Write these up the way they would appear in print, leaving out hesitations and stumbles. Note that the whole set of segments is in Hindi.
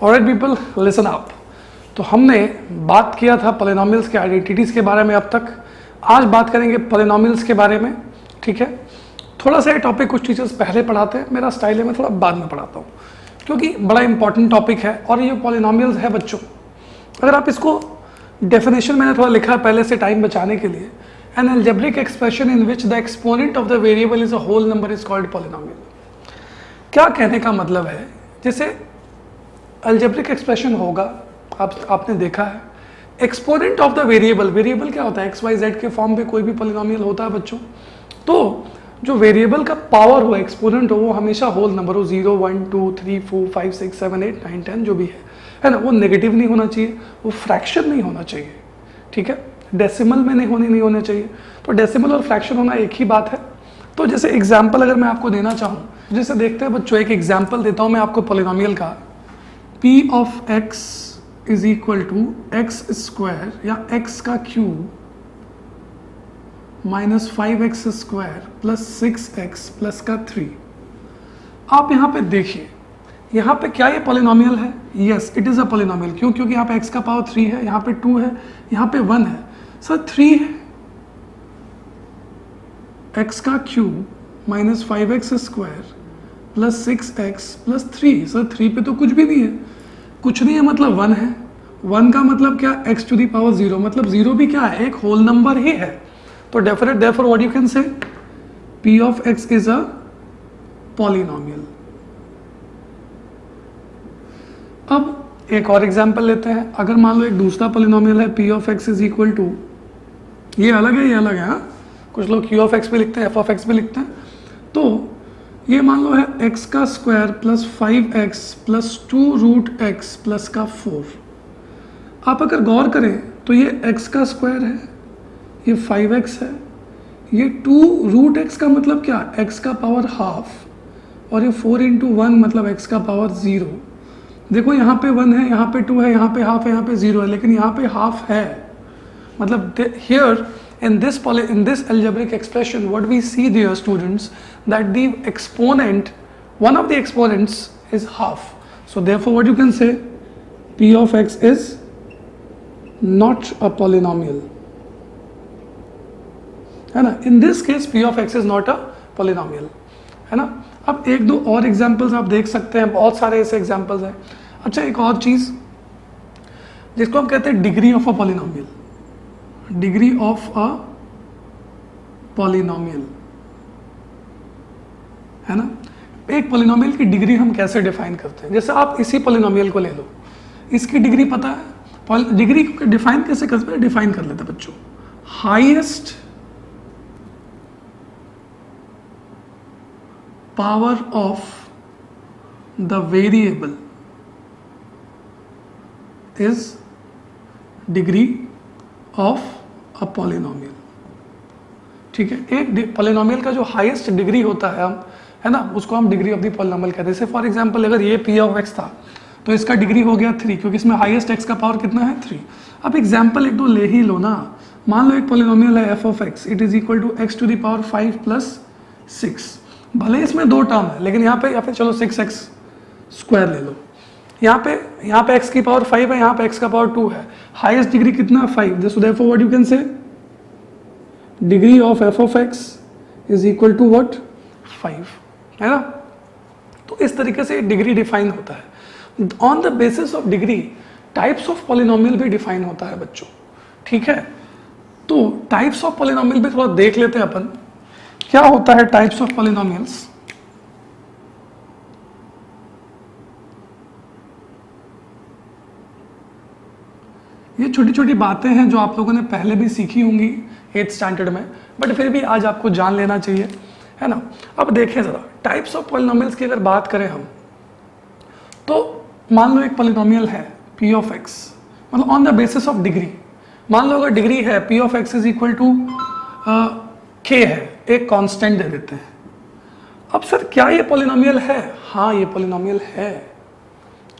Alright people, listen up. तो हमने बात किया था पॉलिनॉमियल्स के आइडेंटिटीज़ के बारे में अब तक। आज बात करेंगे पॉलिनॉमियल्स के बारे में, ठीक है। थोड़ा सा ये टॉपिक कुछ टीचर्स पहले पढ़ाते हैं, मेरा स्टाइल है मैं थोड़ा बाद में पढ़ाता हूँ, क्योंकि बड़ा इंपॉर्टेंट टॉपिक है। और ये पॉलिनॉमियल्स है बच्चों, अगर आप इसको डेफिनेशन मैंने थोड़ा लिखा है पहले से टाइम बचाने के लिए, an algebraic expression in which the exponent of the variable is a whole number is called polynomial. क्या कहने का मतलब है, जैसे अलजेब्रिक एक्सप्रेशन होगा, आपने देखा है, exponent of the variable, variable क्या होता है, एक्स वाई जेड के फॉर्म पे कोई भी पॉलिनॉमियल होता है बच्चों। तो जो वेरिएबल का पावर हो, एक्सपोनेंट हो, वो हमेशा होल नंबर हो, 0 1 2 3 4 5 6 7 8 9 10 जो भी है ना। वो नेगेटिव नहीं होना चाहिए, वो फ्रैक्शन नहीं होना चाहिए, ठीक है। डेसिमल में नहीं होने चाहिए। तो डेसिमल और फ्रैक्शन होना एक ही बात है। तो जैसे एग्जाम्पल अगर मैं आपको देना चाहूँ, जैसे देखते हैं बच्चों, एक एग्जाम्पल देता हूँ मैं आपको पॉलिनॉमियल का। p of x is equal to x square या x का cube minus 5x square plus 6x plus का 3। आप यहाँ पे देखिए, यहाँ पे क्या ये पॉलिनॉमियल है? Yes, it is a polynomial. क्यों? क्योंकि यहाँ पे x का पावर 3 है, यहाँ पे 2 है, यहाँ पे 1 है। सर 3 है, x का cube minus 5x square plus 6x plus 3। Sir 3 पे तो कुछ भी नहीं है, कुछ नहीं है मतलब 1 है। 1 का मतलब क्या? x टू दी पावर 0, मतलब 0 भी क्या है? एक होल नंबर ही है। तो definite therefore what you can say, p of x is a polynomial. अब एक और एग्जांपल लेते हैं। अगर मान लो एक दूसरा पॉलिनॉमियल है p of x is equal to, ये अलग है, ये अलग है, हाँ। कुछ लोग q ऑफ x भी लिखते हैं, f ऑफ x भी लिखते हैं। तो ये मान लो है x का square plus 5x plus 2 root x plus का 4। आप अगर गौर करें तो ये x का स्क्वायर है, ये 5x है, ये 2 रूट x का मतलब क्या? x का पावर हाफ, और ये 4 इंटू 1 मतलब x का पावर 0। देखो यहाँ पे 1 है, यहाँ पे 2 है, यहाँ पे हाफ है, यहाँ पे 0 है, लेकिन यहाँ पे हाफ है। मतलब here in this algebraic expression what we see, dear students, that the exponent, one of the exponents is half. So therefore what you can say, p of x is not a polynomial, है ना। In this case p of x is not a polynomial, है ना। अब एक दो और एग्जाम्पल्स आप देख सकते हैं, बहुत सारे ऐसे एग्जाम्पल्स हैं। अच्छा, एक और चीज जिसको हम कहते हैं degree of a polynomial, degree of a polynomial, है ना। एक पॉलिनॉमियल की डिग्री हम कैसे डिफाइन करते हैं? जैसे आप इसी पॉलिनॉमियल को ले लो, इसकी डिग्री पता है, डिग्री को डिफाइन कैसे करते हैं? डिफाइन कर लेते हैं बच्चों, highest power of the variable is degree of a polynomial, ठीक है। एक पॉलिनॉमियल का जो हाईएस्ट डिग्री होता है, हम, है ना, उसको हम डिग्री ऑफ द पॉलिनॉमियल कहते हैं। जैसे फॉर एग्जांपल अगर ये p ऑफ x था तो इसका डिग्री हो गया 3, क्योंकि इसमें हाईएस्ट x का पावर कितना है? 3। अब एग्जांपल एक दो ले ही लो ना। मान लो एक पॉलिनॉमियल है f of x, it is equal to x to the power 5 plus 6। भले इसमें दो टर्म है, लेकिन यहाँ पे या फिर चलो 6x स्क्वायर ले लो। यहाँ पे x की पावर 5 है, यहाँ पे x का पावर 2 है। हाईएस्ट डिग्री कितना है? 5। So therefore what you can say, degree of f of x is equal to what? 5, है ना। तो इस तरीके से डिग्री डिफाइन होता है। On the basis of degree types of polynomial भी डिफाइन होता है बच्चों, ठीक है। तो टाइप्स ऑफ पॉलिनॉमियल भी थोड़ा देख लेते हैं अपन, क्या होता है टाइप्स ऑफ पॉलिनॉमियल्स। ये छोटी छोटी बातें हैं जो आप लोगों ने पहले भी सीखी होंगी 8th स्टैंडर्ड में, बट फिर भी आज आपको जान लेना चाहिए, है ना। अब देखें जरा टाइप्स ऑफ पॉलिनॉमियल्स की अगर बात करें हम, तो मान लो एक पॉलिनॉमियल है p ऑफ x, मतलब on the basis of degree. मान लो अगर डिग्री है p of x is equal to k है, एक कांस्टेंट दे देते हैं। अब सर क्या ये पॉलिनॉमियल है? हाँ, ये पॉलिनॉमियल है।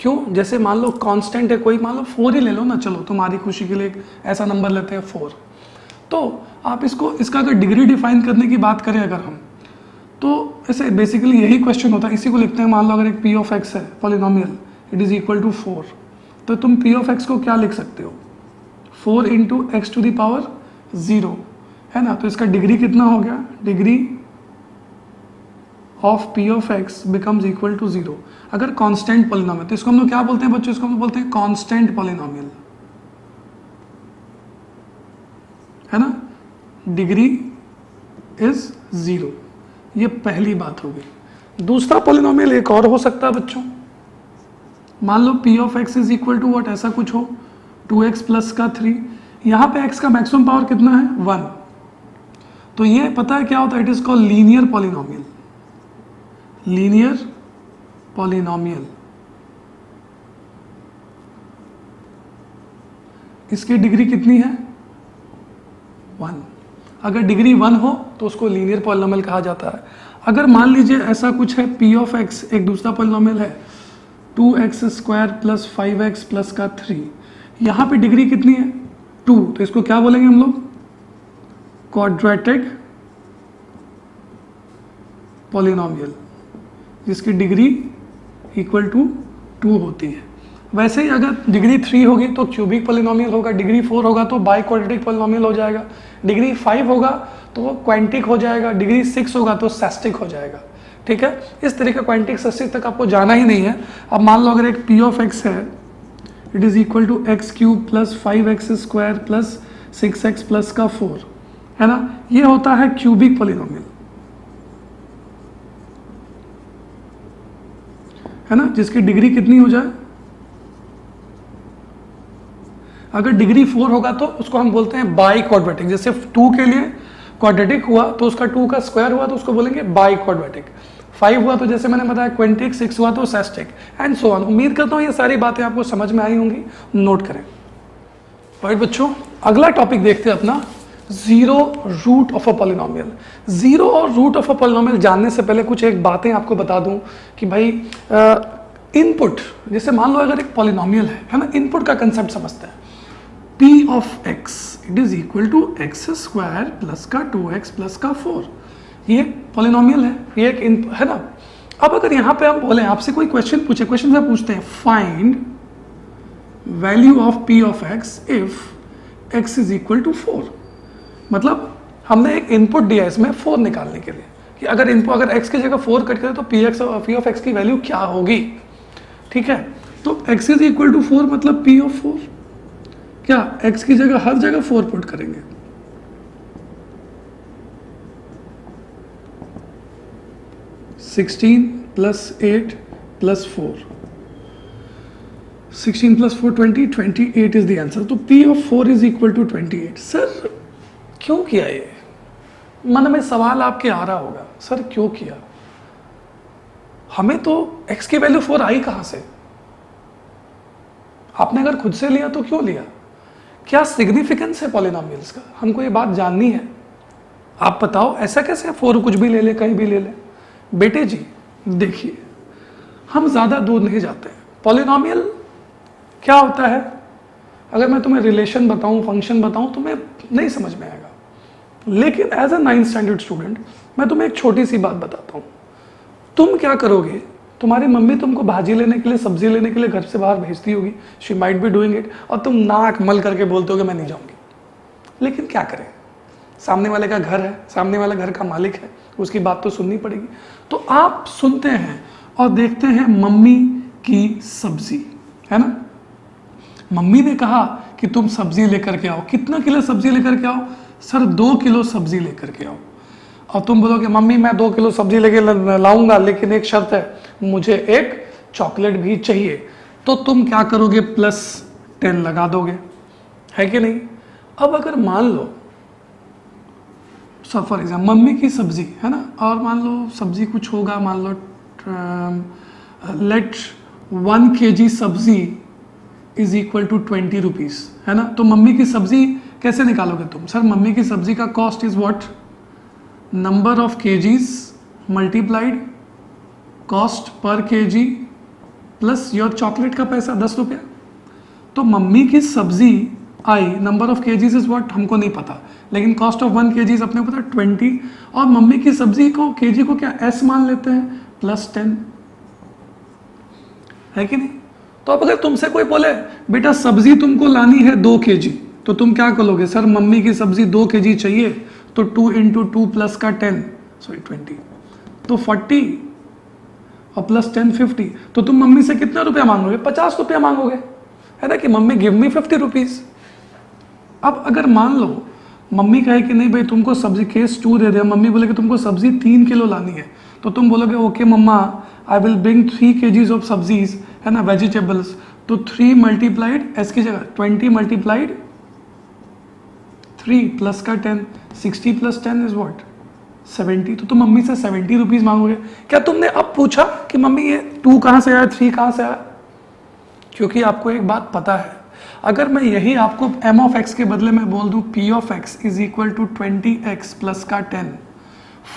क्यों? जैसे मान लो कांस्टेंट है कोई, मान लो 4 ही ले लो ना, चलो तुम्हारी खुशी के लिए ऐसा नंबर लेते हैं 4। तो आप इसका अगर डिग्री डिफाइन करने की बात करें अगर हम, तो ऐसे बेसिकली यही क्वेश्चन होता है, इसी को लिखते हैं। मान लो अगर एक p ऑफ x है polynomial, it is equal to 4। तो तुम पी ऑफ एक्स को क्या लिख सकते हो, 4 into x to the power 0, है ना। तो इसका डिग्री कितना हो गया, degree of p of x becomes equal to 0। अगर कांस्टेंट पॉलिनोमियल, तो इसको हम लोग क्या बोलते हैं बच्चों, इसको हम लोग बोलते हैं कांस्टेंट पॉलिनोमियल, है ना। डिग्री इज 0, ये पहली बात हो गई। दूसरा पॉलिनोमियल एक और हो सकता है बच्चों, मान लो P of X is equal to what, ऐसा कुछ हो 2x प्लस का 3, यहाँ पे x का मैक्सिमम पावर कितना है 1। तो ये पता है क्या होता है, it is called linear polynomial, linear polynomial. इसकी डिग्री कितनी है 1। अगर डिग्री 1 हो तो उसको लीनियर पॉलिनोमियल कहा जाता है। अगर मान लीजिए ऐसा कुछ है, पी ऑफ एक्स एक दूसरा पॉलिनोमियल है 2x square plus 5x plus का 3, यहाँ पे डिग्री कितनी है 2, तो इसको क्या बोलेंगे हम लोग, क्वाड्रेटिक पॉलिनोमियल, जिसकी डिग्री इक्वल टू 2 होती है। वैसे ही अगर डिग्री 3 होगी तो क्यूबिक पॉलिनोमियल होगा, डिग्री 4 होगा तो बाई क्वाड्रेटिक पॉलिनोमियल हो जाएगा, डिग्री 5 होगा तो वो क्वांटिक हो जाएगा, डिग्री 6 होगा तो सेस्टिक हो जाएगा। ठीक है, इस तरीके क्वांटिक सेस्टिक तक आपको जाना ही नहीं है। अब मान लो अगर एक पी ऑफ एक्स है, it is equal to x cube plus 5x square plus 6x plus का 4, है ना, ये होता है क्यूबिक पॉलिनोमियल, है ना, जिसकी डिग्री कितनी हो जाए, अगर डिग्री 4 होगा तो उसको हम बोलते हैं बाई क्वाड्रेटिक। जैसे 2 के लिए क्वाड्रेटिक हुआ तो उसका 2 का स्क्वायर हुआ तो उसको बोलेंगे बाई क्वाड्रेटिक, 5 हुआ तो जैसे मैंने बताया क्विंटिक, 6 हुआ तो सेस्टिक, एंड सो ऑन। उम्मीद करता हूँ ये सारी बातें आपको समझ में आई होंगी, नोट करें। राइट बच्चों, अगला टॉपिक देखते हैं अपना, zero root of a polynomial. Zero और रूट ऑफ अ पॉलिनोमियल जानने से पहले कुछ एक बातें आपको बता दूं कि भाई इनपुट, जैसे मान लो अगर एक पॉलिनोमियल है ना, इनपुट का कंसेप्ट समझते हैं। p of x it is equal to x square plus का 2x प्लस का 4, ये पॉलिनोमियल है, ये एक है ना। अब अगर यहाँ पे हम बोले, आपसे कोई क्वेश्चन पूछे, क्वेश्चन से पूछते हैं find value of p of x if x is equal to 4, मतलब हमने एक इनपुट दिया इसमें 4 निकालने के लिए कि अगर इनपुट अगर x की जगह 4 कट करें तो p ऑफ x की वैल्यू क्या होगी। ठीक है, तो x इज इक्वल टू 4 मतलब p ऑफ 4, क्या x की जगह हर जगह 4 पुट करेंगे, sixteen plus 8 plus 4, 16 plus 4 20, 28 is the answer. तो p of 4 is equal to 28। Sir क्यों किया ये, मन में सवाल आपके आ रहा होगा, सर क्यों किया, हमें तो x की वैल्यू 4 आई कहां से, आपने अगर खुद से लिया तो क्यों लिया, क्या सिग्निफिकेंस है पॉलिनोमियल्स का, हमको ये बात जाननी है। आप बताओ ऐसा कैसे 4 कुछ भी ले ले, कहीं भी ले ले। बेटे जी देखिए, हम ज़्यादा दूर नहीं जाते हैं। पॉलिनोमियल क्या होता है, अगर मैं तुम्हें रिलेशन बताऊं, फंक्शन बताऊं, तुम्हें नहीं समझ में आएगा, लेकिन as a 9th standard student मैं तुम्हें एक छोटी सी बात बताता हूँ। तुम क्या करोगे, तुम्हारी मम्मी तुमको भाजी लेने के लिए, सब्जी लेने के लिए घर से बाहर भेजती होगी, she might be doing it, और तुम नाक मल करके बोलते हो कि मैं नहीं जाऊंगी। लेकिन क्या करें, सामने वाले का घर है, सामने वाला घर का मालिक है, उसकी बात तो सुननी पड़ेगी। तो आप सुनते हैं और देखते हैं मम्मी की सब्जी, है ना, मम्मी ने कहा कि तुम सब्जी लेकर के आओ, कितना किलो सब्जी लेकर के आओ, सर 2 किलो सब्जी लेकर के आओ। और तुम बोलोगे मम्मी मैं 2 किलो सब्जी लेके लाऊंगा, लेकिन एक शर्त है, मुझे एक चॉकलेट भी चाहिए। तो तुम क्या करोगे, +10 लगा दोगे, है कि नहीं। अब अगर मान लो सब फॉर एग्जाम्पल मम्मी की सब्जी है ना, और मान लो सब्जी कुछ होगा, मान लो लेट 1 kg सब्जी इज इक्वल टू 20 रुपीज़, है ना। तो मम्मी की सब्जी कैसे निकालोगे तुम, सर मम्मी की सब्जी का cost is what, number of kgs multiplied cost per kg plus your chocolate का पैसा 10 रुपया। तो मम्मी की सब्जी आई, number of kgs is what, हमको नहीं पता, लेकिन कॉस्ट ऑफ 1 kg अपने को पता 20, और मम्मी की सब्जी को केजी को क्या s मान लेते हैं, +10, है कि नहीं। तो अब अगर तुमसे कोई बोले बेटा सब्जी तुमको लानी है 2 kg, तो तुम क्या करोगे? सर मम्मी की सब्जी 2 kg चाहिए, तो 2 × 2 प्लस का 10 सॉरी 20 तो 40 और प्लस 10 50, तो तुम मम्मी से कितना रुपया मांगोगे? 50 रुपया मांगोगे, है ना, कि मम्मी गिव मी 50 रुपीज। अब अगर मान लो मम्मी कहे कि नहीं भाई तुमको सब्जी केस 2 दे दे, मम्मी बोले कि तुमको सब्जी 3 किलो लानी है, तो तुम बोलोगे ओके मम्मा I will bring 3 kgs of सब्जीज, है ना, वेजिटेबल्स। तो 3 मल्टीप्लाइड एस की जगह 20 मल्टीप्लाइड 3 प्लस का 10, 60 प्लस 10 इज व्हाट 70। तो तुम मम्मी से 70 रुपीज मांगोगे। क्या तुमने अब पूछा कि मम्मी ये 2 कहाँ से आया, 3 कहाँ से आया? क्योंकि आपको एक बात पता है, अगर मैं यही आपको m ऑफ x के बदले में बोल दूं p of x is equal to 20x plus का 10,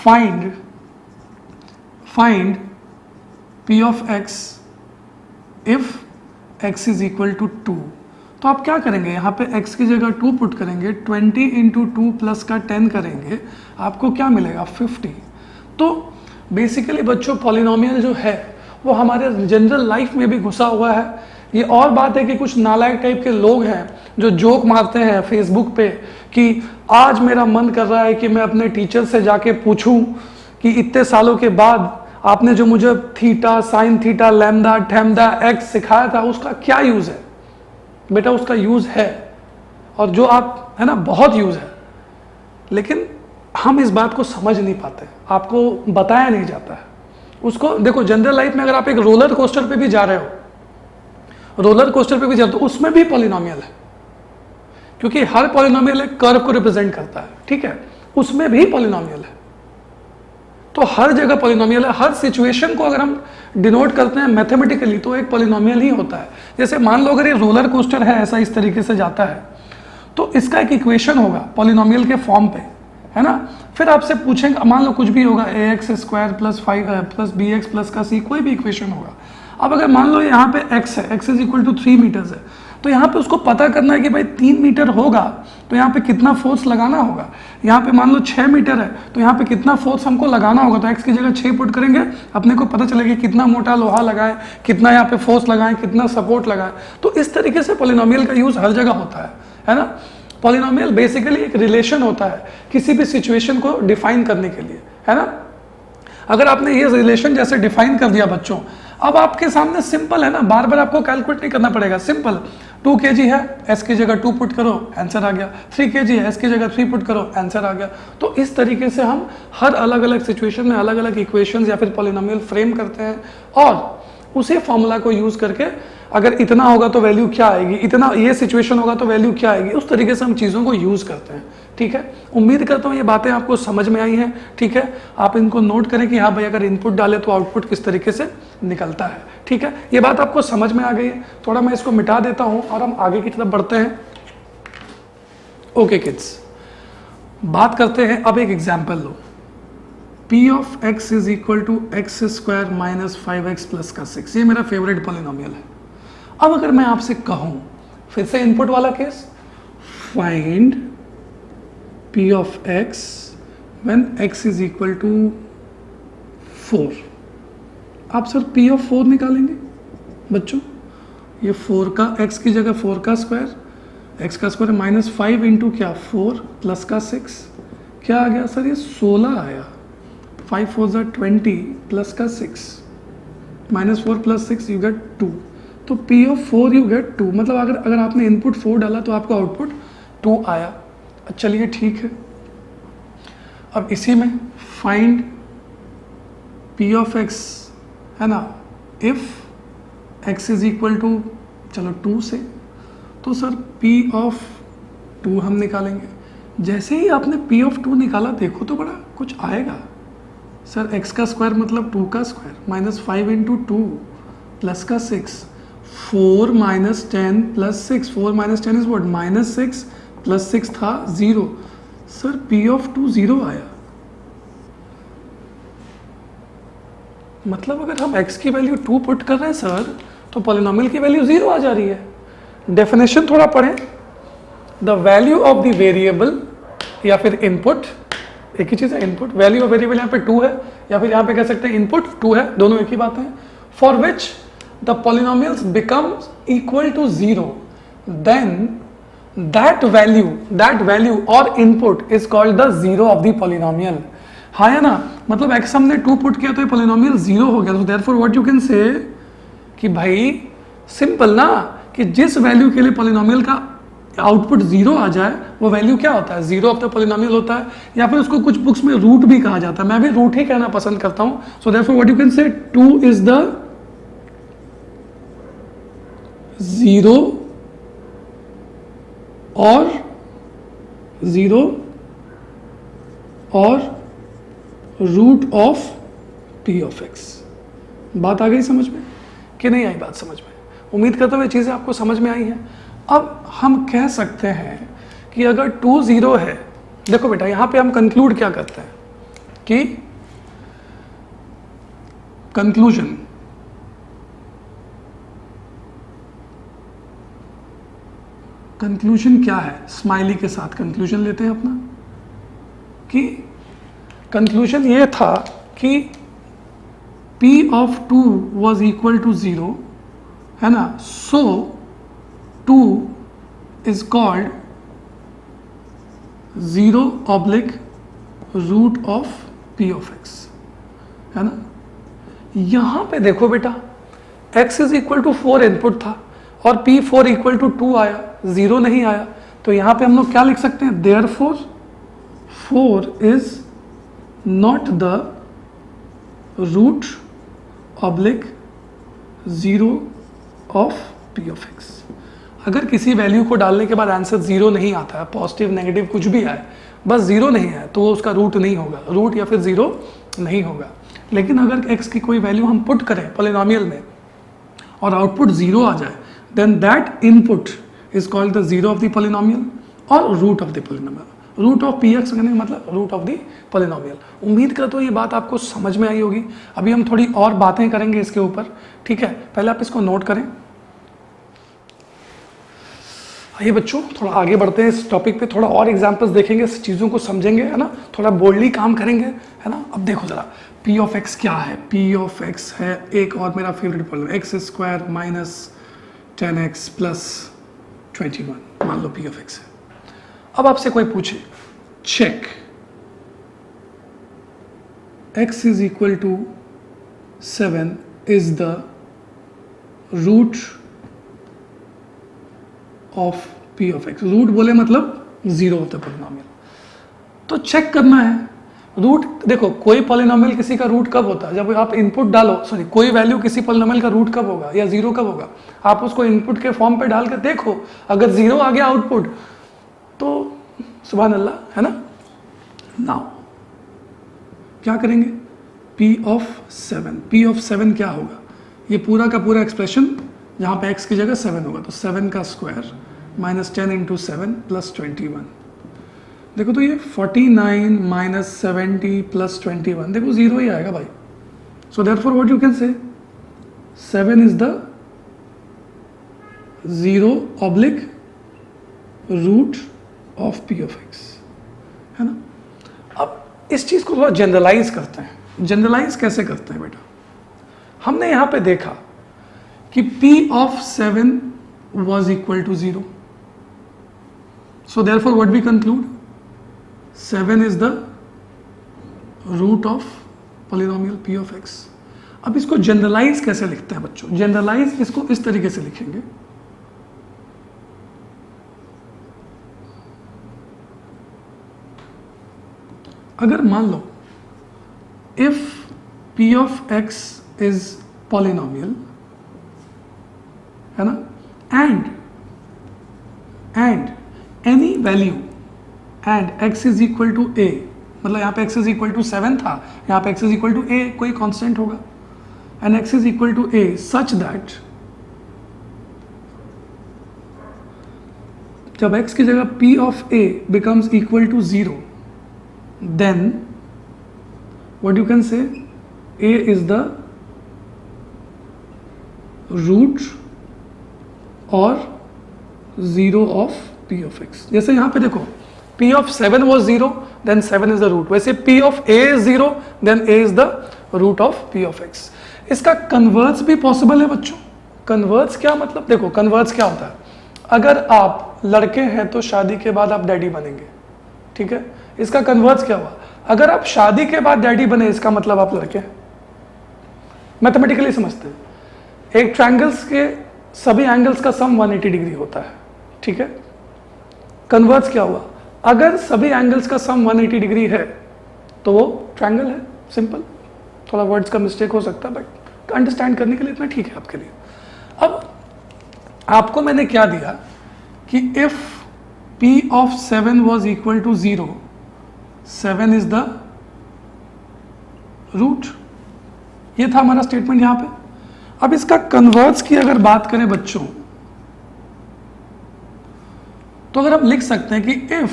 find p of x if x is equal to 2, तो आप क्या करेंगे? यहाँ पे x की जगह 2 पुट करेंगे, 20 × 2 प्लस का 10 करेंगे, आपको क्या मिलेगा? 50। तो बेसिकली बच्चों पॉलिनोमियल जो है वो हमारे जनरल लाइफ में भी घुसा हुआ है। ये और बात है कि कुछ नालायक टाइप के लोग हैं जो जोक मारते हैं फेसबुक पे कि आज मेरा मन कर रहा है कि मैं अपने टीचर से जाके पूछूं कि इतने सालों के बाद आपने जो मुझे थीटा, साइन थीटा, लैम्डा, ठैम्डा, एक्स सिखाया था उसका क्या यूज़ है? बेटा उसका यूज़ है, और जो आप, है ना, बहुत यूज़ है, लेकिन हम इस बात को समझ नहीं पाते, आपको बताया नहीं जाता है उसको। देखो जनरल लाइफ में अगर आप एक रोलर कोस्टर पे भी जा रहे हो, रोलर कोस्टर पे भी जाते हो, उसमें भी पॉलिनोमियल है, क्योंकि हर पॉलिनोमियल एक कर्व को रिप्रेजेंट करता है, ठीक है, उसमें भी पॉलिनोमियल है। तो हर जगह पॉलिनोमियल है, हर सिचुएशन को अगर हम डिनोट करते हैं मैथमेटिकली तो एक पॉलिनोमियल ही होता है। जैसे मान लो अगर ये रोलर कोस्टर है, ऐसा इस तरीके से जाता है, तो इसका एक इक्वेशन होगा पॉलिनोमियल के फॉर्म पे, है ना। फिर आपसे पूछेंगे, मान लो कुछ भी होगा, ax² plus 5 plus bx plus का c, कोई भी इक्वेशन होगा। अब अगर मान लो यहाँ पे x है, x is equal to 3 metres है, तो यहाँ पे उसको पता करना है कि भाई 3 मीटर होगा तो यहाँ पे कितना फोर्स लगाना होगा। यहाँ पे मान लो 6 मीटर है तो यहाँ पे कितना फोर्स हमको लगाना होगा, तो x की जगह 6 पुट करेंगे, अपने को पता चलेगा कितना मोटा लोहा लगाए, कितना यहाँ पे फोर्स लगाए, कितना सपोर्ट लगाए। तो इस तरीके से पॉलिनोमियल का यूज हर जगह होता है ना। पॉलिनोमियल बेसिकली एक रिलेशन होता है किसी भी सिचुएशन को डिफाइन करने के लिए, है ना। अगर आपने ये रिलेशन जैसे डिफाइन कर दिया बच्चों, अब आपके सामने सिंपल है ना, बार बार आपको कैलकुलेट नहीं करना पड़ेगा, सिंपल 2 kg है, s की जगह 2 पुट करो, आंसर आ गया। 3 kg है, s की जगह 3 पुट करो, आंसर आ गया। तो इस तरीके से हम हर अलग अलग सिचुएशन में अलग अलग इक्वेशंस या फिर पॉलिनोमियल फ्रेम करते हैं, और उसी फॉर्मूला को यूज करके अगर इतना होगा तो वैल्यू क्या आएगी, इतना ये सिचुएशन होगा तो वैल्यू क्या आएगी, उस तरीके से हम चीज़ों को यूज करते हैं, ठीक है। उम्मीद करता हूँ ये बातें आपको समझ में आई हैं, ठीक है। आप इनको नोट करें कि हाँ भाई अगर इनपुट डाले तो आउटपुट किस तरीके से निकलता है, ठीक है। ये बात आपको समझ में आ गई है। थोड़ा मैं इसको मिटा देता हूँ और हम आगे की तरफ बढ़ते हैं। ओके किड्स, बात करते हैं अब एक एग्जाम्पल लो। p of x is equal to x² minus 5x plus का 6, ये मेरा फेवरेट पॉलिनोमियल है। अब अगर मैं आपसे कहूं, फिर से इनपुट वाला case, find p of x when x is equal to 4। आप सर p ऑफ 4 निकालेंगे बच्चों, ये 4 का x की जगह 4 का स्क्वायर, x का स्क्वायर माइनस 5 इंटू क्या 4 प्लस का 6, क्या आ गया सर? ये 16 आया। 5 4 ज़ा 20 प्लस का 6 माइनस 4 प्लस 6 यू गेट 2। तो p ऑफ 4 यू गेट 2, मतलब अगर आपने इनपुट 4 डाला तो आपका आउटपुट 2 आया। चलिए ठीक है, अब इसी में फाइंड p ऑफ x, है ना, if x is equal to, चलो 2 से, तो सर p ऑफ 2 हम निकालेंगे। जैसे ही आपने p ऑफ 2 निकाला, देखो तो बड़ा कुछ आएगा सर, x का स्क्वायर मतलब 2 का स्क्वायर माइनस 5 इंटू 2 प्लस का 6, 4 minus 10 plus 6, 4 minus 10 is what minus 6 plus 6 था 0, सर p ऑफ 2 0 आया। मतलब अगर हम x की वैल्यू 2 पुट कर रहे हैं सर, तो पॉलिनोमियल की वैल्यू 0 आ जा रही है। डेफिनेशन थोड़ा पढ़ें, the value of the variable या फिर इनपुट, एक ही चीज़ है इनपुट, वैल्यू ऑफ वेरिएबल यहाँ पे 2 है, या फिर यहाँ पे कह सकते हैं इनपुट 2 है, दोनों एक ही बात है। For which the polynomials becomes equal to 0, then that value or input is called the zero of the polynomial. हाँ है ना, मतलब x हमने 2 पुट किया तो ये polynomial 0 हो गया. तो therefore what you can say कि भाई सिंपल ना, कि जिस वैल्यू के लिए polynomial का आउटपुट 0 आ जाए वो वैल्यू क्या होता है, जीरो ऑफ द polynomial होता है, या फिर उसको कुछ बुक्स में रूट भी कहा जाता है. मैं भी रूट ही कहना पसंद करता हूं. सो therefore what you can say 2 is the zero और root of p of x. बात आ गई समझ में कि नहीं आई बात समझ में? उम्मीद करता हूँ ये चीज़ें आपको समझ में आई हैं. अब हम कह सकते हैं कि अगर 2 0 है, देखो बेटा यहाँ पे हम कंक्लूड क्या करते हैं कि कंक्लूजन क्या है, स्माइली के साथ कंक्लूजन लेते हैं अपना, कि कंक्लूजन ये था कि p of 2 was equal to 0, है ना. So 2 is called 0 oblique root of p of x, है ना. यहां पे देखो बेटा x is equal to 4 input था और p 4 इक्वल टू 2 आया, 0 नहीं आया. तो यहां पे हम लोग क्या लिख सकते हैं, therefore 4 is not the root oblique 0 of p of x. अगर किसी वैल्यू को डालने के बाद आंसर 0 नहीं आता है, पॉजिटिव नेगेटिव कुछ भी आए, बस 0 नहीं है तो वो उसका रूट नहीं होगा, रूट या फिर 0 नहीं होगा. लेकिन अगर x की कोई वैल्यू हम पुट करें पॉलिनोमियल में और आउटपुट 0 आ जाए, then that input is called the 0 of the polynomial और root of the polynomial. Root of P X कहने का मतलब रूट ऑफ द पॉलिनोमियल. उम्मीद करता हूँ ये बात आपको समझ में आई होगी. अभी हम थोड़ी और बातें करेंगे इसके ऊपर, ठीक है. पहले आप इसको नोट करें. आइए बच्चों थोड़ा आगे बढ़ते हैं इस टॉपिक पे, थोड़ा और एग्जांपल्स देखेंगे, चीज़ों को समझेंगे, है ना. थोड़ा बोल्डली काम करेंगे, है ना. अब देखो ज़रा p ऑफ x क्या है. p ऑफ x है एक और मेरा favourite problem, x square minus 10x plus 21, मान लो p ऑफ x है. अब आपसे कोई पूछे check x is equal to 7 is the root of p of x. Root बोले मतलब 0 ऑफ द पॉलिनोमियल. तो चेक करना है रूट. देखो कोई पॉलिनोमियल किसी का रूट कब होता है, जब आप इनपुट डालो, सॉरी कोई वैल्यू किसी पॉलिनोमियल का रूट कब होगा या 0 कब होगा. आप उसको इनपुट के फॉर्म पे डाल के देखो, अगर 0 आ गया आउटपुट तो सुभान अल्लाह, है ना. नाउ क्या करेंगे, p ऑफ 7. p ऑफ 7 क्या होगा, ये पूरा का पूरा एक्सप्रेशन जहाँ पे x की जगह 7 होगा, तो 7 का स्क्वायर माइनस 10 इंटू 7 प्लस 21. देखो तो ये 49 माइनस 70 प्लस 21, देखो 0 ही आएगा भाई. So therefore what you can say 7 is the 0 oblique root of p of x, है ना. अब इस चीज़ को थोड़ा जनरलाइज करते हैं. जनरलाइज कैसे करते हैं बेटा, हमने यहाँ पे देखा कि p of 7 was equal to 0. So therefore what we conclude, 7 is the root of polynomial p of x. अब इसको जनरलाइज कैसे लिखते हैं बच्चों, जनरलाइज इसको इस तरीके से लिखेंगे. अगर मान लो if p of x is polynomial, है ना, and any value and x is equal to a, मतलब यहाँ पे x is equal to 7 था, यहाँ पे x is equal to a कोई कांस्टेंट होगा, and x is equal to a such that जब x की जगह p of a becomes equal to 0, then what you can say, a is the root और 0 ऑफ p ऑफ x. जैसे यहाँ पे देखो p of 7 was 0, then 7 is the root. वैसे p of a is 0, then a is the root of p of x. इसका कन्वर्स भी पॉसिबल है बच्चों, कन्वर्स क्या मतलब, देखो कन्वर्स क्या होता है, अगर आप लड़के हैं तो शादी के बाद आप डैडी बनेंगे, ठीक है, इसका कन्वर्स क्या हुआ, अगर आप शादी के बाद डैडी बने इसका मतलब आप लड़के हैं। मैथमेटिकली समझते हैं, एक ट्रायंगल्स के सभी एंगल्स का सम 180 डिग्री होता है, ठीक है। कन्वर्स क्या हुआ, अगर सभी एंगल्स का सम 180 डिग्री है तो वो ट्रायंगल है, सिंपल। थोड़ा वर्ड्स का मिस्टेक हो सकता है बट अंडरस्टैंड करने के लिए इतना ठीक है आपके लिए। अब आपको मैंने क्या दिया कि if p of 7 was equal to 0, 7 is the root, ये था हमारा स्टेटमेंट यहां पे। अब इसका कन्वर्स की अगर बात करें बच्चों, तो अगर हम लिख सकते हैं कि इफ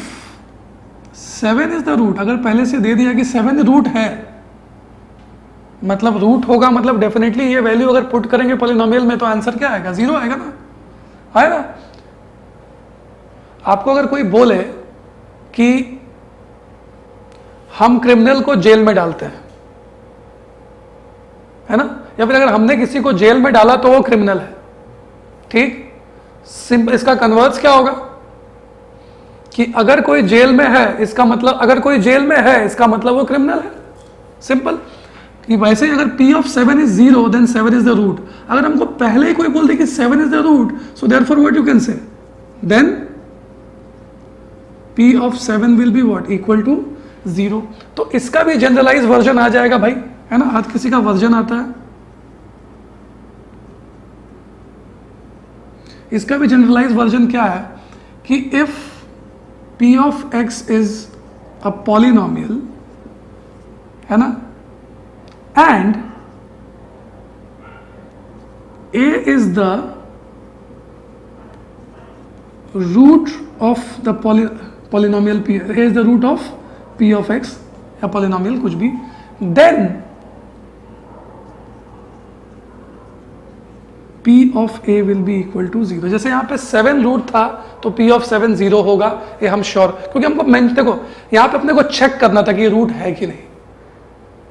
7 इज द रूट, अगर पहले से दे दिया कि 7 रूट है, मतलब रूट होगा, मतलब डेफिनेटली ये वैल्यू अगर पुट करेंगे पॉलिनोमियल में तो आंसर क्या आएगा, 0 आएगा ना, आएगा। आपको अगर कोई बोले कि हम क्रिमिनल को जेल में डालते हैं, है ना, या फिर अगर हमने किसी को जेल में डाला तो वो क्रिमिनल है, ठीक, सिंपल। इसका कन्वर्स क्या होगा कि अगर कोई जेल में है इसका मतलब, अगर कोई जेल में है इसका मतलब वो क्रिमिनल है, सिंपल। कि वैसे ही अगर p of 7 is 0 then 7 is the root, अगर हमको पहले ही कोई बोल दे कि 7 is the root, so therefore what you can say, then p of 7 will be what, equal to 0। तो इसका भी जनरलाइज वर्जन आ जाएगा भाई, है ना, हर किसी का वर्जन आता है, इसका भी जनरलाइज वर्जन क्या है कि if p of x is a polynomial, है ना, and a is the root of the polynomial p, a is the root of p of x या polynomial कुछ भी, then p of a will be equal to 0। जैसे यहाँ पे 7 रूट था तो p of 7 0 होगा, ये हम श्योर, क्योंकि हमको देखो यहाँ पे अपने को चेक करना था कि ये रूट है कि नहीं,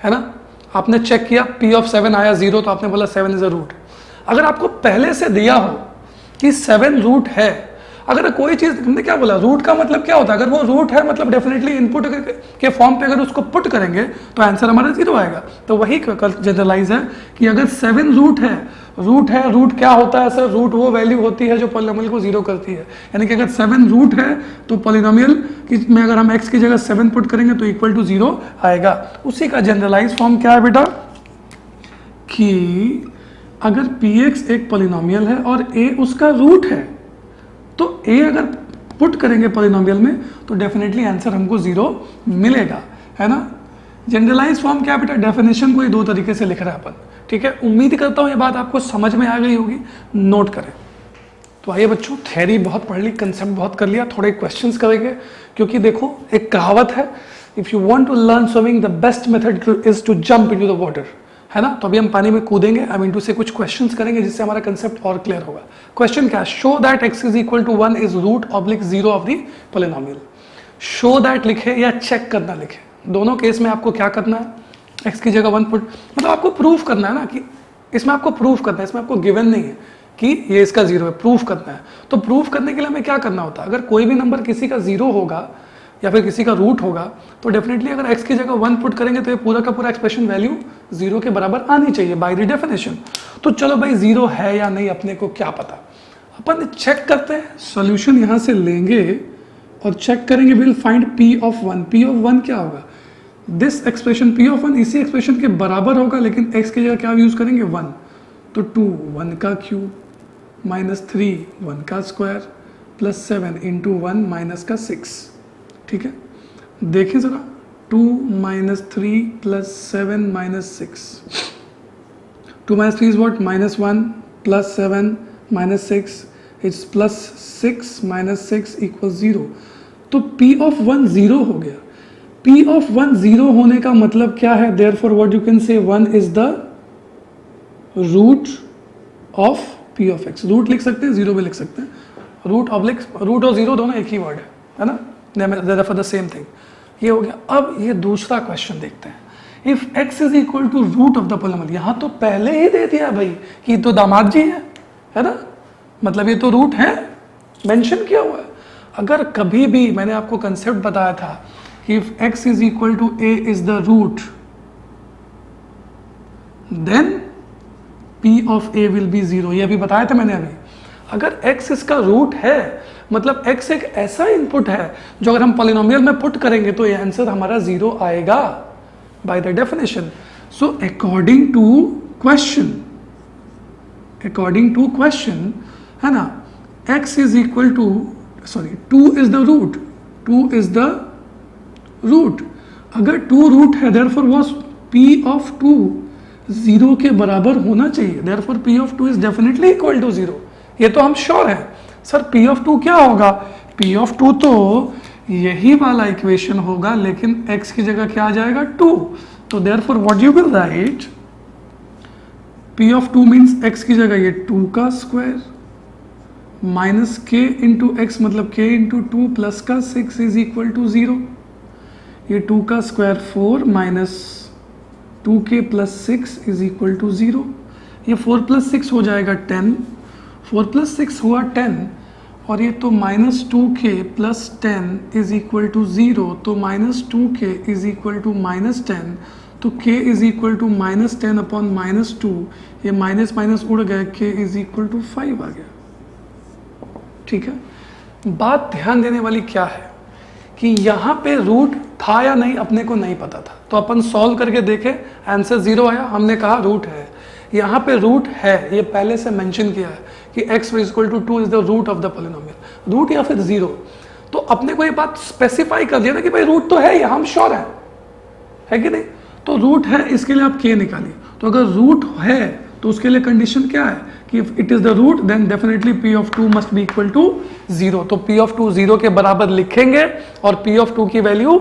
है ना। आपने चेक किया p of 7 आया 0 तो आपने बोला 7 इज अ रूट। अगर आपको पहले से दिया हो कि 7 रूट है, अगर कोई चीज, हमने क्या बोला, रूट का मतलब क्या होता है, अगर वो रूट है मतलब डेफिनेटली इनपुट के फॉर्म पे अगर उसको पुट करेंगे तो आंसर हमारा 0 आएगा। तो वही जनरलाइज है कि अगर 7 रूट है, रूट क्या होता है सर, रूट वो वैल्यू होती है जो पॉलिनोमियल को 0 करती है, यानी कि अगर 7 रूट है तो पॉलिनोमियल में अगर हम x की जगह 7 पुट करेंगे तो इक्वल टू 0 आएगा। उसी का जनरलाइज फॉर्म क्या है बेटा, कि अगर px एक पॉलिनोमियल है और a उसका रूट है, तो a अगर पुट करेंगे पॉलिनोमियल में तो डेफिनेटली आंसर हमको 0 मिलेगा, है ना। जनरलाइज फॉर्म क्या बेटा, डेफिनेशन को ये दो तरीके से लिख रहा है अपन, ठीक है। उम्मीद करता हूँ ये बात आपको समझ में आ गई होगी, नोट करें। तो आइए बच्चों, थ्योरी बहुत पढ़ ली, कंसेप्ट बहुत कर लिया, थोड़े क्वेश्चंस करेंगे, क्योंकि देखो एक कहावत है, if you want to learn swimming the best method is to jump into the water, है ना। तो अभी हम पानी में कूदेंगे, आई मीन टू से कुछ क्वेश्चंस करेंगे जिससे हमारा कंसेप्ट और क्लियर होगा। क्वेश्चन क्या है, show that x is equal to 1 is root oblique 0 of the polynomial. Show that लिखे या चेक करना लिखे, दोनों केस में आपको क्या करना है, x की जगह 1 पुट, मतलब आपको प्रूफ करना है ना, कि इसमें आपको प्रूफ करना है, इसमें आपको गिवन नहीं है कि ये इसका 0 है, प्रूफ करना है। तो प्रूफ करने के लिए हमें क्या करना होता है, अगर कोई भी नंबर किसी का 0 होगा या फिर किसी का रूट होगा तो डेफिनेटली अगर x की जगह 1 पुट करेंगे तो ये पूरा का पूरा एक्सप्रेशन वैल्यू 0 के बराबर आनी चाहिए बाय द डेफिनेशन। तो चलो भाई 0 है या नहीं अपने को क्या पता, अपन चेक करते हैं, सॉल्यूशन यहाँ से लेंगे और चेक करेंगे, will find p of 1। p of 1 क्या होगा, दिस एक्सप्रेशन p of 1 इसी एक्सप्रेशन के बराबर होगा, लेकिन x की जगह क्या यूज करेंगे 1, तो 2 1 का क्यूब माइनस 3 1 का स्क्वायर प्लस 7 इंटू 1 माइनस का 6, ठीक है। देखें जरा, 2 minus 3 plus 7 minus 6, 2 minus 3 is what, minus 1 plus 7 minus 6 it's plus 6 minus 6 equal 0। तो p of 1 0 हो गया। p of 1 0 होने का मतलब क्या है, therefore what you can say 1 is the root of p of x। Root लिख सकते हैं, 0 भी लिख सकते हैं, रूट और 0 दोनों एक ही वर्ड है ना, therefore the same thing। ये हो गया। अब ये दूसरा क्वेश्चन देखते हैं, if x is equal to root of the polynomial, यहाँ तो पहले ही दे दिया भाई कि तो दामाद जी है, है ना, मतलब ये तो रूट है, मेंशन किया हुआ है। अगर कभी भी मैंने आपको कंसेप्ट बताया था कि if x is equal to a is the root then p of a will be 0, ये अभी बताया था मैंने अभी। अगर x इसका रूट है मतलब x एक ऐसा इनपुट है जो अगर हम पॉलिनोमियल में पुट करेंगे तो ये आंसर हमारा 0 आएगा by the definition. So according to question है ना, x is equal to 2 is the root, अगर 2 रूट है देयरफॉर वाज p ऑफ 2 0 के बराबर होना चाहिए, therefore p of 2 is definitely equal to 0, ये तो हम श्योर है। सर p ऑफ 2 क्या होगा, p ऑफ 2 तो यही वाला इक्वेशन होगा लेकिन x की जगह क्या आ जाएगा 2, तो therefore what you will write, p of 2 means x की जगह ये 2 का square minus k into x मतलब k इंटू 2 प्लस का 6 इज इक्वल टू 0, ये 2 का square 4 minus 2k plus 6 is equal to 0, ये 4 प्लस 6 हो जाएगा 10, 4 प्लस 6 हुआ 10, और ये तो minus 2k plus 10 is equal to 0, तो minus 2k is equal to minus 10, तो k is equal to minus 10 upon minus 2, ये माइनस माइनस उड़ गया, k इज इक्वल टू 5 आ गया। ठीक है, बात ध्यान देने वाली क्या है कि यहाँ पे रूट था या नहीं अपने को नहीं पता था, तो अपन सॉल्व करके देखे, आंसर 0 आया, हमने कहा रूट है। यहाँ पे रूट है, ये पहले से मेंशन किया है कि x is equal to 2 is the root of the polynomial, root या फिर 0, तो अपने को ये बात स्पेसिफाई कर दिया ना कि भाई रूट तो है, ये हम श्योर है कि नहीं, तो रूट है, इसके लिए आप k निकालिए। तो अगर रूट है तो उसके लिए कंडीशन क्या है कि if it is the root then definitely p of 2 must be equal to 0, तो p ऑफ 2 0 के बराबर लिखेंगे और p ऑफ 2 की वैल्यू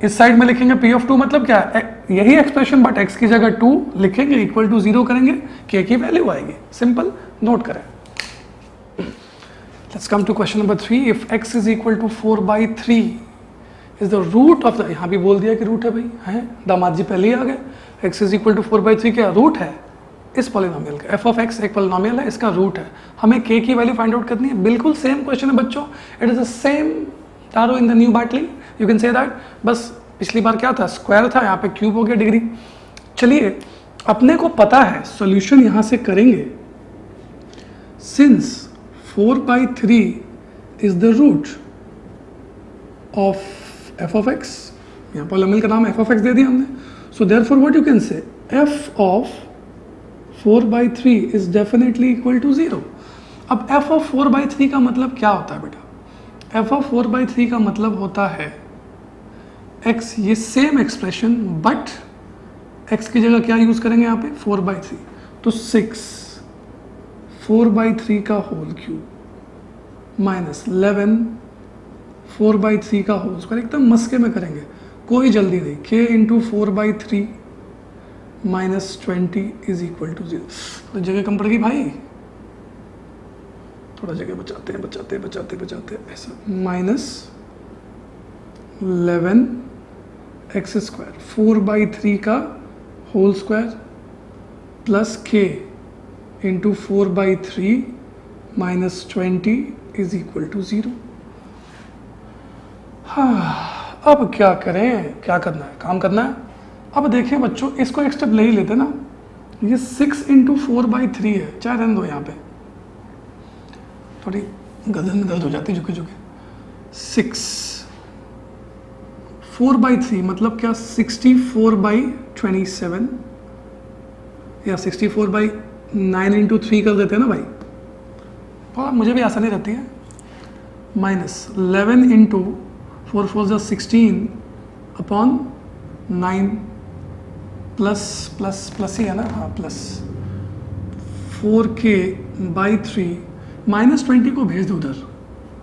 इस साइड में लिखेंगे। p ऑफ 2 मतलब क्या है, यही एक्सप्रेशन बट x की जगह 2 लिखेंगे, इक्वल टू 0 करेंगे, k की वैल्यू आएगी, सिंपल, नोट करें। Let's come to question number 3, if x is equal to 4/3 is the root of the, यहाँ भी बोल दिया कि रूट है भाई, है दामाद जी पहले ही आ गए, x इज इक्वल टू 4/3 क्या रूट है इस पॉलिनोमियल का, f ऑफ x एक पॉलिनोमियल है, इसका रूट है, हमें k की वैल्यू फाइंड आउट करनी है। बिल्कुल सेम क्वेश्चन है बच्चों, it is the same taro in the new बाटली, यू कैन से दैट, बस पिछली बार क्या था, स्क्वायर था, यहाँ पे क्यूब हो गया डिग्री। चलिए, अपने को पता है सॉल्यूशन यहाँ से करेंगे, since 4/3 is the root of f of x, यहाँ पॉलिनोमियल का नाम f ऑफ x दे दिया हमने, so therefore what you can say f of 4/3 is definitely equal to 0। अब f ऑफ 4/3 का मतलब क्या होता है बेटा, f ऑफ 4/3 का मतलब होता है x, ये सेम एक्सप्रेशन बट x की जगह क्या यूज करेंगे यहाँ पे 4/3, तो 6 4/3 का होल क्यूब माइनस 11 4/3 का होल स्क्वायर, एकदम मस्के में करेंगे, कोई जल्दी नहीं, k into 4/3 minus 20 is equal to 0, तो जगह कम पड़ गई भाई, थोड़ा जगह बचाते ऐसा, माइनस 11 एक्स स्क्वायर 4/3 का whole square plus k into 4/3 minus 20 is equal to 0। हाँ, अब क्या करें, क्या करना है, काम करना है। अब देखिए बच्चों, इसको एक स्टेप ले ही लेते ना, ये 6 इंटू 4/3 है, चाहे रहने दो, यहाँ पे थोड़ी गर्दन में दर्द हो जाती झुके 6 4/3 मतलब क्या 64/27 या 64/9 इंटू 3 कर देते हैं ना भाई, थोड़ा मुझे भी आसानी रहती है, माइनस 11 इंटू 4 4 16 अपॉन 9 प्लस ही है ना, हाँ प्लस 4k/3 माइनस 20 को भेज दो उधर,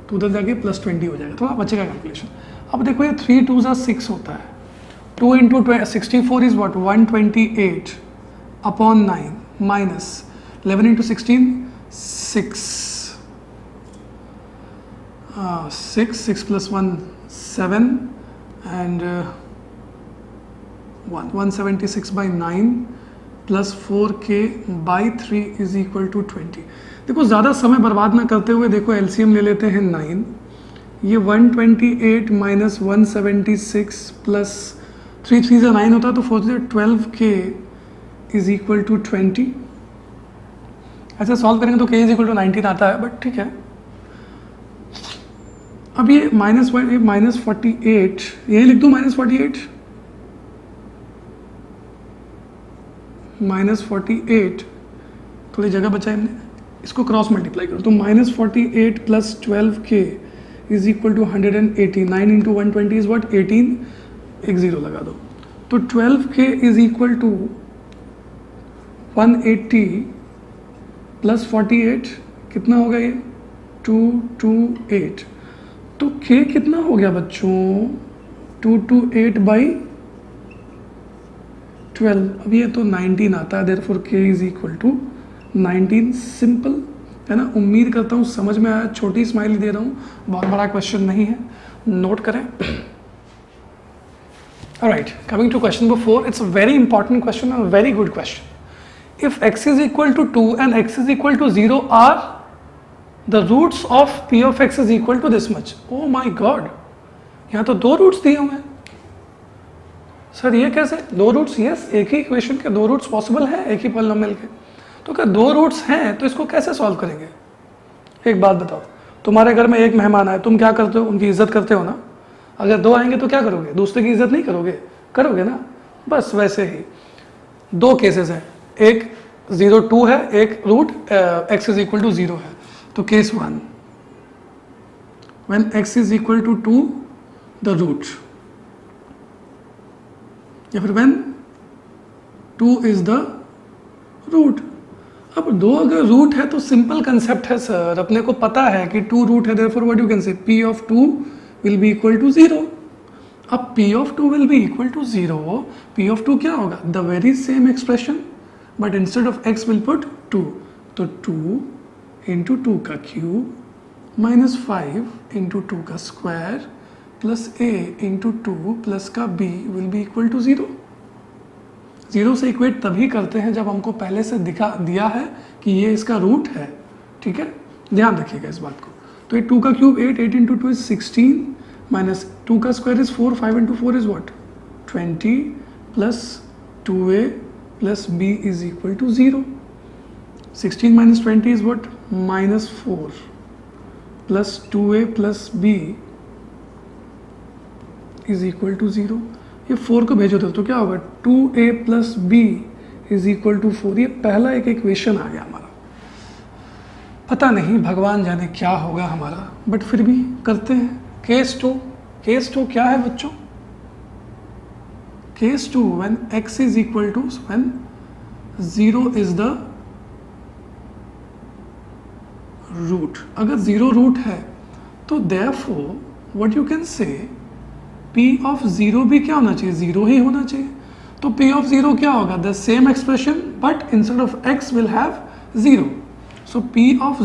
तो उधर जाके प्लस 20 हो जाएगा, थोड़ा बचेगा कैलकुलेशन। अब देखो ये 3 2 6 होता है, 2 into 64 is what 128 upon 9 minus 11 into 16 6 plus 1 7 and 176/9 plus 4k by 3 is equal to 20। देखो ज़्यादा समय बर्बाद ना करते हुए देखो एलसीएम ले लेते हैं 9, ये 128 माइनस 176 प्लस 3 3 से 9 होता तो 12k इज इक्वल टू 20। ऐसे सॉल्व करेंगे तो k इज इक्वल टू 19 आता है, बट ठीक है। अब ये माइनस 48, यही लिख दूँ -48, -48, थोड़ी जगह बचाई हमने, इसको क्रॉस मल्टीप्लाई करो तो -48 plus 12k is equal to 180। 9 into 120 is what 18, एक जीरो लगा दो तो 12k is equal to 180 plus 48 कितना होगा ये 228। तो k कितना हो गया बच्चों 228 बाई 12। अब ये तो 19 आता है, therefore k is equal to 19। Simple है ना। उम्मीद करता हूँ समझ में आया, छोटी स्माइल दे रहा हूँ, बहुत बड़ा क्वेश्चन नहीं है, नोट करें। Alright, coming to question number 4, it's a very important question and a very good question. If x is equal to 2 and x is equal to 0 are the roots of p of x is equal to this much. Oh my god, यहाँ तो दो रूट्स दिए हुए हैं सर, ये कैसे दो रूट्स? यस, एक ही इक्वेशन के दो रूट्स पॉसिबल हैं एक ही पॉलिनोमियल के। तो क्या दो रूट्स हैं तो इसको कैसे सॉल्व करेंगे? एक बात बताओ, तुम्हारे घर में एक मेहमान आए, तुम क्या करते हो? उनकी इज्जत करते हो ना। अगर दो आएंगे तो क्या करोगे? दूसरे की इज्जत नहीं करोगे? करोगे ना। बस वैसे ही दो केसेस हैं, एक 0 2 है, एक root x is equal to 0 है। तो case 1, when x is equal to 2 the root, या फिर व्हेन 2 इज द रूट। अब दो अगर रूट है तो सिंपल कंसेप्ट है सर, अपने को पता है कि 2 रूट है, therefore what you can say p of 2 will be equal to 0। अब p of 2 will be equal to 0, p of 2 क्या होगा? The very same expression, but instead of x will put 2। तो 2 इंटू 2 का क्यूब माइनस 5 इंटू 2 का square plus a into 2 plus का b will be equal to 0। 0 से इक्वेट तभी करते हैं जब हमको पहले से दिखा दिया है कि ये इसका रूट है। ठीक है, ध्यान रखिएगा इस बात को। तो ये 2 का क्यूब 8, 8 इंटू 2 इज 16 माइनस 2 का square is 4, 5 into 4 is what 20 plus 2a plus b is equal to 0। 16 minus 20 is what -4 plus 2a plus b is equal to 0। ये 4 को भेजो तो क्या होगा 2a plus b is equal to 4। ये पहला एक इक्वेशन आ गया हमारा। पता नहीं भगवान जाने क्या होगा हमारा, बट फिर भी करते हैं। केस 2, केस 2 क्या है बच्चों? Case 2 when x is equal to when 0 is the root. अगर 0 रूट है तो therefore what you can say p of 0 भी क्या होना चाहिए? 0 ही होना चाहिए। तो p ऑफ 0 क्या होगा? The same expression but instead of x will have 0। So p of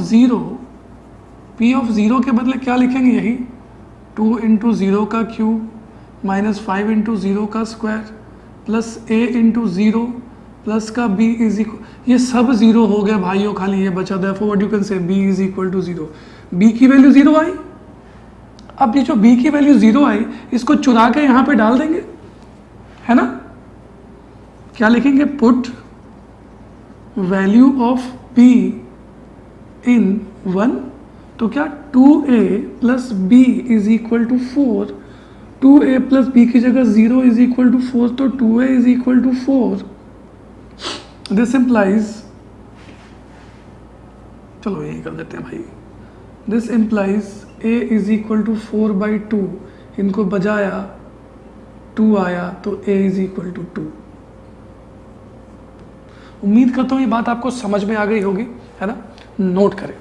0 के बदले क्या लिखेंगे? यही 2 इंटू 0 का क्यूब माइनस 5 इंटू 0 का square plus a into 0 plus का b इज इक्वल, ये सब 0 हो गया भाइयों, खाली ये बचा। Therefore what you can say b is equal to 0। b की वैल्यू 0 आई। अब ये जो b की वैल्यू 0 आई, इसको चुरा के यहाँ पे डाल देंगे, है ना। क्या लिखेंगे? Put value of b in 1। तो क्या 2a plus b is equal to 4। 2a plus b की जगह 0 इज इक्वल टू 4, तो 2a is equal to 4। This implies, चलो यही कर देते हैं भाई, this implies a is equal to 4/2। इनको बजाया 2 आया तो a इज इक्वल टू 2। उम्मीद करता हूँ ये बात आपको समझ में आ गई होगी, है ना। नोट करें।